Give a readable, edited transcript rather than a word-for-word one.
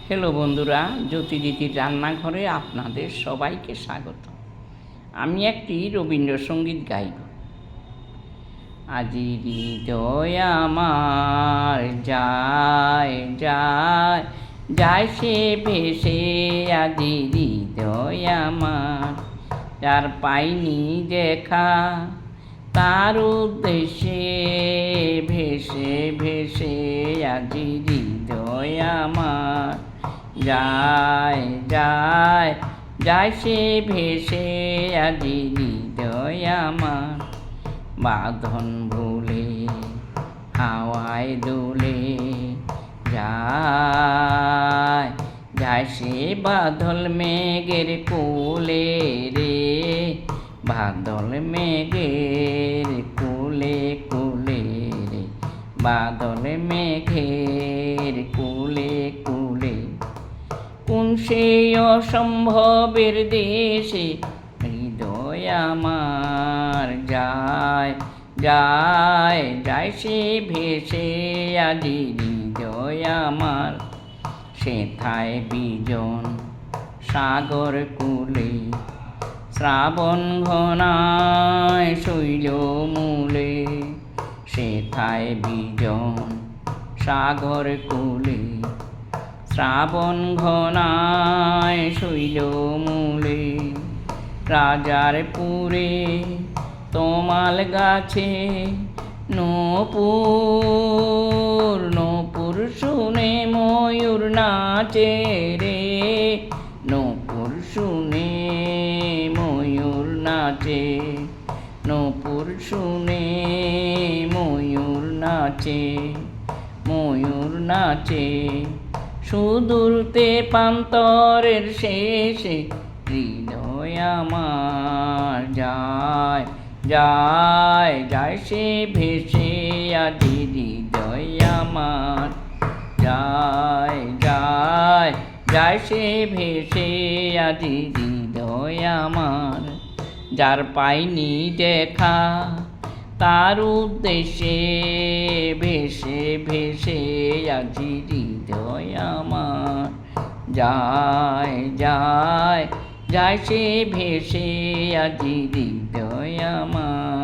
Hello বন্ধুরা, জ্যোতিদিদির রান্নাঘরে আপনাদের সবাইকে স্বাগত। আমি একটি রবীন্দ্রসঙ্গীত গাইব। আজি হৃদয় আমার যায় যায় যায় সে ভেসে, আজি হৃদয় আমার যার পাইনি দেখা, তার উদ্দেশ্যে ভেসে ভেসে আজি হৃদয় আমার যায় যায় যায় সে ভেসে, আজি হৃদয় আমার বাঁধন ভুলে হাওয়ায় দোলে যায় যায় সে বাদল মেঘের কোলে রে, বাদল মেঘের কোলে কোলে রে, বাদল মেঘের কোলে কোলে। কোন সেই অসম্ভবের দেশে হৃদয় আমার যায় যায় যায় সে ভেসে, আজি হৃদয় আমার সেথায় বিজন সাগর কূলে, শ্রাবণ ঘনায় শৈল মূলে, সেথায় বিজন সাগর কূলে, শ্রাবণ ঘনায় শৈল মূলে। রাজার পুরে তমাল গাছে নূপুর নূপুর শুনে ময়ূর নাচে রে, নূপুর শুনে ময়ূর নাচে, নূপুর শুনে ময়ূর নাচে, ময়ূর নাচে। সুদূরতে প্রান্তরের শেষে হৃদয় আমার যায় যায় যায় সে ভেসে, আজি হৃদয় আমার যায় যায় যায় সে ভেসে, আজি হৃদয় আমার যার পাইনি দেখা, তার উদ্দেশ্যে ভেসে ভেসে, আজি হৃদয় আমার যায় যায় যায় সে ভেসে, আজি হৃদয় আমার।